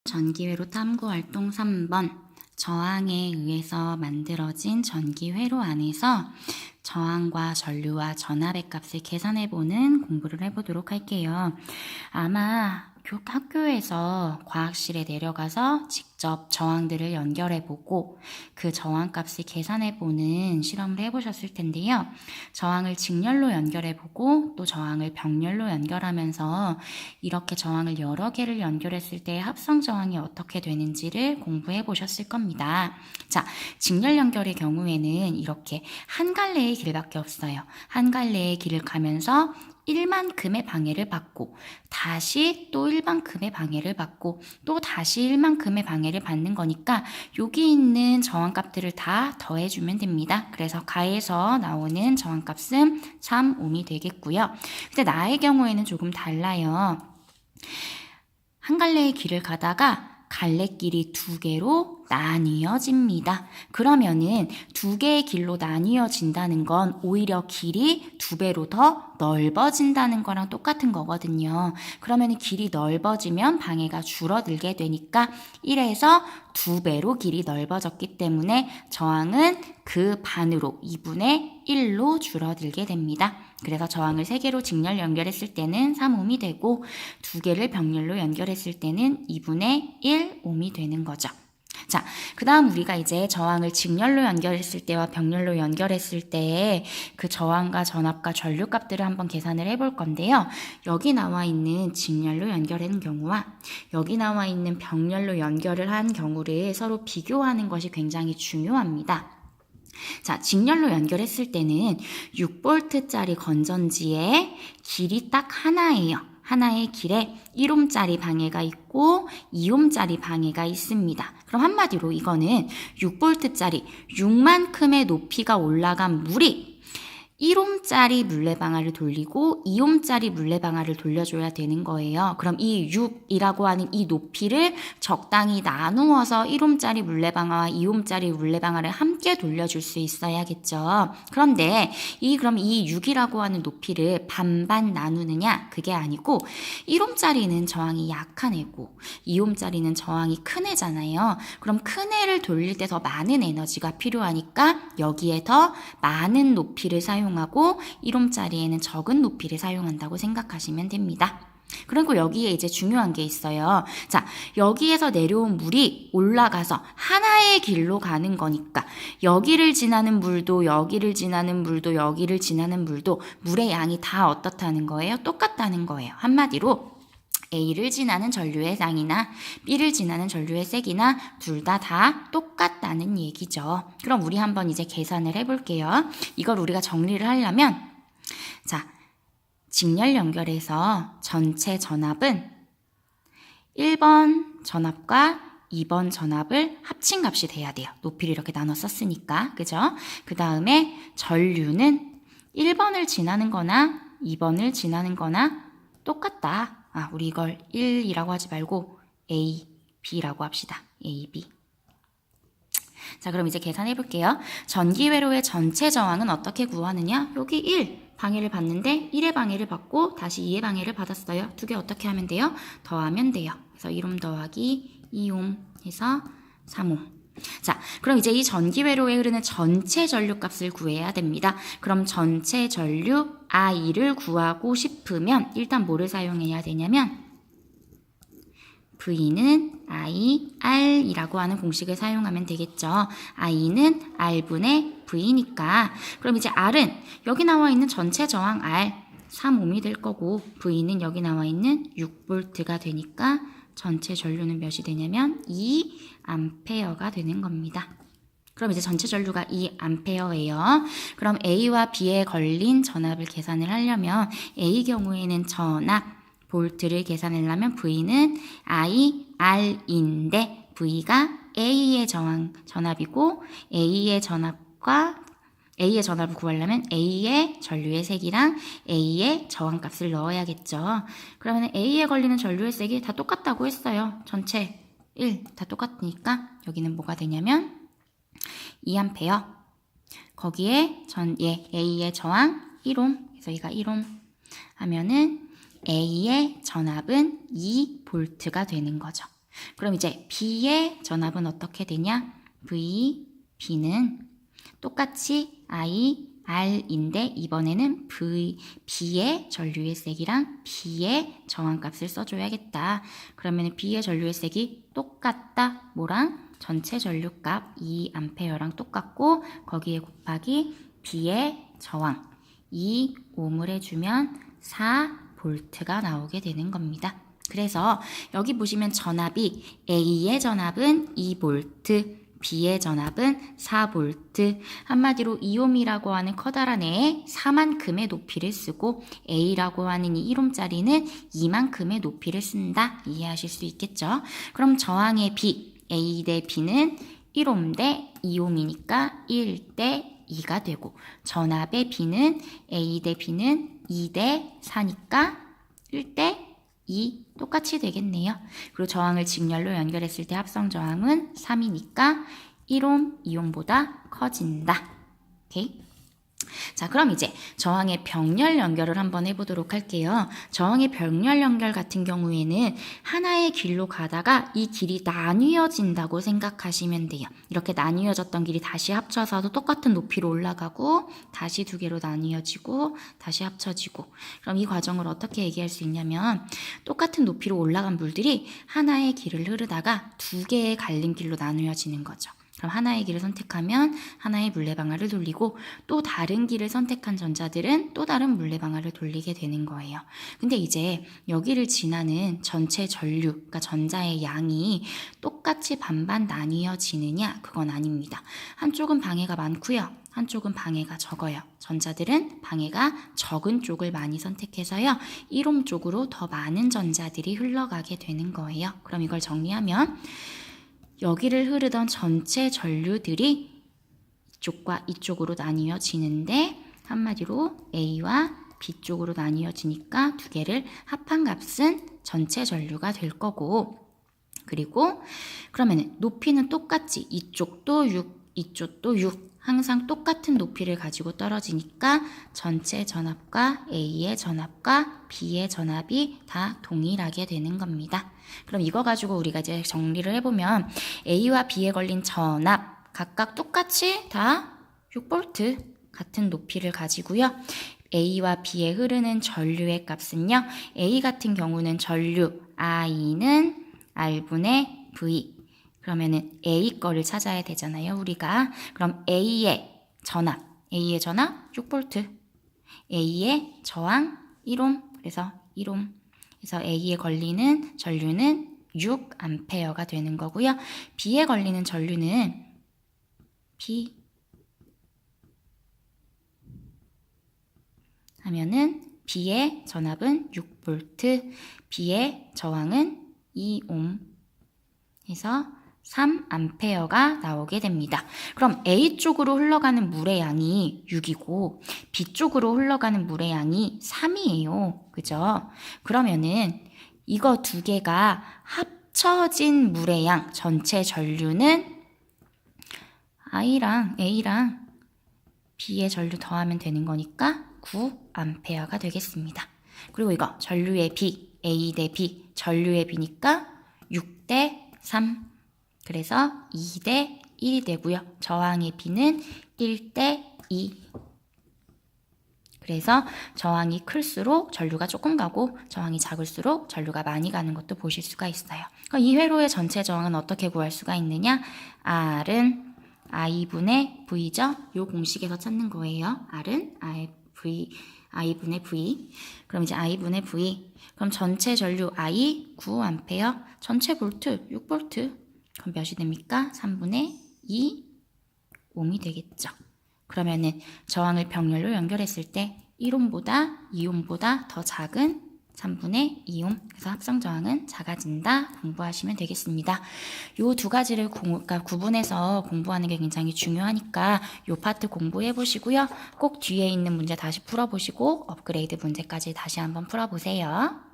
전기회로 탐구활동 3번 저항에 의해서 만들어진 전기회로 안에서 저항과 전류와 전압의 값을 계산해보는 공부를 해보도록 할게요. 아마 학교에서 과학실에 내려가서 직접 저항들을 연결해보고 그 저항값을 계산해보는 실험을 해보셨을 텐데요. 저항을 직렬로 연결해보고 또 저항을 병렬로 연결하면서 이렇게 저항을 여러 개를 연결했을 때 합성 저항이 어떻게 되는지를 공부해보셨을 겁니다. 자, 직렬 연결의 경우에는 이렇게 한 갈래의 길밖에 없어요. 한 갈래의 길을 가면서 1만큼의 방해를 받고 다시 또 1만큼의 방해를 받고 또 다시 1만큼의 방해를 받는 거니까 여기 있는 저항값들을 다 더해주면 됩니다. 그래서 가해서 나오는 저항값은 3옴이 되겠고요. 근데 나의 경우에는 조금 달라요. 한 갈래의 길을 가다가 갈래길이 두 개로 나뉘어집니다. 그러면은 두 개의 길로 나뉘어진다는 건 오히려 길이 두 배로 더 넓어진다는 거랑 똑같은 거거든요. 그러면 길이 넓어지면 방해가 줄어들게 되니까 1에서 두 배로 길이 넓어졌기 때문에 저항은 그 반으로 2분의 1로 줄어들게 됩니다. 그래서 저항을 3개로 직렬 연결했을 때는 3옴이 되고 2개를 병렬로 연결했을 때는 2분의 1옴이 되는 거죠. 자, 그 다음 우리가 이제 저항을 직렬로 연결했을 때와 병렬로 연결했을 때 그 저항과 전압과 전류 값들을 한번 계산을 해볼 건데요. 여기 나와 있는 직렬로 연결하는 경우와 여기 나와 있는 병렬로 연결을 한 경우를 서로 비교하는 것이 굉장히 중요합니다. 자, 직렬로 연결했을 때는 6V짜리 건전지의 길이 딱 하나예요. 하나의 길에 1옴짜리 방해가 있고 2옴짜리 방해가 있습니다. 그럼 한마디로 이거는 6V짜리 6만큼의 높이가 올라간 물이 1옴짜리 물레방아를 돌리고 2옴짜리 물레방아를 돌려줘야 되는 거예요. 그럼 이 6이라고 하는 이 높이를 적당히 나누어서 1옴짜리 물레방아와 2옴짜리 물레방아를 함께 돌려줄 수 있어야겠죠. 그런데 그럼 이 6이라고 하는 높이를 반반 나누느냐? 그게 아니고 1옴짜리는 저항이 약한 애고 2옴짜리는 저항이 큰 애잖아요. 그럼 큰 애를 돌릴 때 더 많은 에너지가 필요하니까 여기에 더 많은 높이를 사용하고 1옴짜리에는 적은 높이를 사용한다고 생각하시면 됩니다. 그리고 여기에 이제 중요한 게 있어요. 자, 여기에서 내려온 물이 올라가서 하나의 길로 가는 거니까 여기를 지나는 물도 여기를 지나는 물도 여기를 지나는 물도 물의 양이 다 어떻다는 거예요? 똑같다는 거예요. 한마디로 A를 지나는 전류의 양이나 B를 지나는 전류의 색이나 둘 다 똑같다는 얘기죠. 그럼 우리 한번 이제 계산을 해볼게요. 이걸 우리가 정리를 하려면 자, 직렬 연결해서 전체 전압은 1번 전압과 2번 전압을 합친 값이 돼야 돼요. 높이를 이렇게 나눠 썼으니까. 그죠? 그 다음에 전류는 1번을 지나는 거나 2번을 지나는 거나 똑같다. 우리 이걸 1이라고 하지 말고 A, B라고 합시다. A, B. 자, 그럼 이제 계산해 볼게요. 전기회로의 전체 저항은 어떻게 구하느냐? 여기 1 방해를 받는데 1의 방해를 받고 다시 2의 방해를 받았어요. 두 개 어떻게 하면 돼요? 더하면 돼요. 그래서 1옴 더하기 2옴 해서 3옴. 자, 그럼 이제 이 전기회로에 흐르는 전체 전류 값을 구해야 됩니다. 그럼 전체 전류 I를 구하고 싶으면 일단 뭐를 사용해야 되냐면 V는 IR이라고 하는 공식을 사용하면 되겠죠. I는 R분의 V니까 그럼 이제 R은 여기 나와 있는 전체 저항 R 3옴이 될 거고 V는 여기 나와 있는 6V가 되니까 전체 전류는 몇이 되냐면 2A가 되는 겁니다. 그럼 이제 전체 전류가 2A예요. 그럼 A와 B에 걸린 전압을 계산을 하려면 A 경우에는 전압 볼트를 계산하려면 V는 IR인데 V가 A의 전압이고 A의 전압을 구하려면 A의 전류의 색이랑 A의 저항값을 넣어야겠죠. 그러면 A에 걸리는 전류의 색이 다 똑같다고 했어요. 전체 1 다 똑같으니까 여기는 뭐가 되냐면 2A. 거기에 A의 저항 1옴. 그래서 얘가 1옴 하면은 A의 전압은 2V가 되는 거죠. 그럼 이제 B의 전압은 어떻게 되냐? V, B는 똑같이 I, R인데 이번에는 B의 전류의 색이랑 B의 저항값을 써줘야겠다. 그러면 B의 전류의 색이 똑같다. 뭐랑? 전체 전류값 2A랑 똑같고 거기에 곱하기 B의 저항 2ohm을 해주면 4V가 나오게 되는 겁니다. 그래서 여기 보시면 전압이 A의 전압은 2V, B의 전압은 4V, 한마디로 2ohm이라고 하는 커다란 애에 4만큼의 높이를 쓰고 A라고 하는 이 1ohm짜리는 2만큼의 높이를 쓴다. 이해하실 수 있겠죠? 그럼 저항의 B, A 대 B는 1ohm 대 2ohm이니까 1 대 2가 되고 전압의 B는 A 대 B는 2 대 4니까 1 대 2 똑같이 되겠네요. 그리고 저항을 직렬로 연결했을 때 합성 저항은 3이니까 1ohm, 2ohm보다 커진다. 오케이? 자, 그럼 이제 저항의 병렬 연결을 한번 해보도록 할게요. 저항의 병렬 연결 같은 경우에는 하나의 길로 가다가 이 길이 나뉘어진다고 생각하시면 돼요. 이렇게 나뉘어졌던 길이 다시 합쳐서도 똑같은 높이로 올라가고 다시 두 개로 나뉘어지고 다시 합쳐지고 그럼 이 과정을 어떻게 얘기할 수 있냐면 똑같은 높이로 올라간 물들이 하나의 길을 흐르다가 두 개의 갈림길로 나뉘어지는 거죠. 그럼 하나의 길을 선택하면 하나의 물레방아를 돌리고 또 다른 길을 선택한 전자들은 또 다른 물레방아를 돌리게 되는 거예요. 근데 이제 여기를 지나는 전체 전류, 그러니까 전자의 양이 똑같이 반반 나뉘어지느냐? 그건 아닙니다. 한쪽은 방해가 많고요. 한쪽은 방해가 적어요. 전자들은 방해가 적은 쪽을 많이 선택해서요. 1ohm 쪽으로 더 많은 전자들이 흘러가게 되는 거예요. 그럼 이걸 정리하면 여기를 흐르던 전체 전류들이 이쪽과 이쪽으로 나뉘어지는데 한마디로 A와 B 쪽으로 나뉘어지니까 두 개를 합한 값은 전체 전류가 될 거고 그리고 그러면 높이는 똑같지 이쪽도 6, 이쪽도 6 항상 똑같은 높이를 가지고 떨어지니까 전체 전압과 A의 전압과 B의 전압이 다 동일하게 되는 겁니다. 그럼 이거 가지고 우리가 이제 정리를 해보면 A와 B에 걸린 전압 각각 똑같이 다 6V 같은 높이를 가지고요. A와 B에 흐르는 전류의 값은요. A 같은 경우는 전류 I는 R분의 V 그러면은 A 거를 찾아야 되잖아요, 우리가. 그럼 A의 전압 6V. A의 저항 1ohm. 그래서 1ohm. 그래서 A에 걸리는 전류는 6A가 되는 거고요. B에 걸리는 전류는 B 하면은 B의 전압은 6V, B의 저항은 2ohm. 해서 3A가 나오게 됩니다. 그럼 A 쪽으로 흘러가는 물의 양이 6이고 B 쪽으로 흘러가는 물의 양이 3이에요. 그죠? 그러면은 이거 두 개가 합쳐진 물의 양, 전체 전류는 I랑 A랑 B의 전류 더하면 되는 거니까 9A가 되겠습니다. 그리고 이거 전류의 B, A 대 B, 전류의 B니까 6 대 3. 그래서 2 대 1이 되고요. 저항의 B는 1 대 2. 그래서 저항이 클수록 전류가 조금 가고 저항이 작을수록 전류가 많이 가는 것도 보실 수가 있어요. 그럼 이 회로의 전체 저항은 어떻게 구할 수가 있느냐? R은 I분의 V죠? 이 공식에서 찾는 거예요. R은 I분의 V. 그럼 이제 I분의 V. 그럼 전체 전류 I 9A, 전체 볼트 6V. 그럼 몇이 됩니까? 3분의 2 ohm이 되겠죠. 그러면은 저항을 병렬로 연결했을 때 1ohm보다 2ohm보다 더 작은 3분의 2ohm. 그래서 합성 저항은 작아진다. 공부하시면 되겠습니다. 요 두 가지를 그러니까 구분해서 공부하는 게 굉장히 중요하니까 요 파트 공부해 보시고요. 꼭 뒤에 있는 문제 다시 풀어보시고 업그레이드 문제까지 다시 한번 풀어보세요.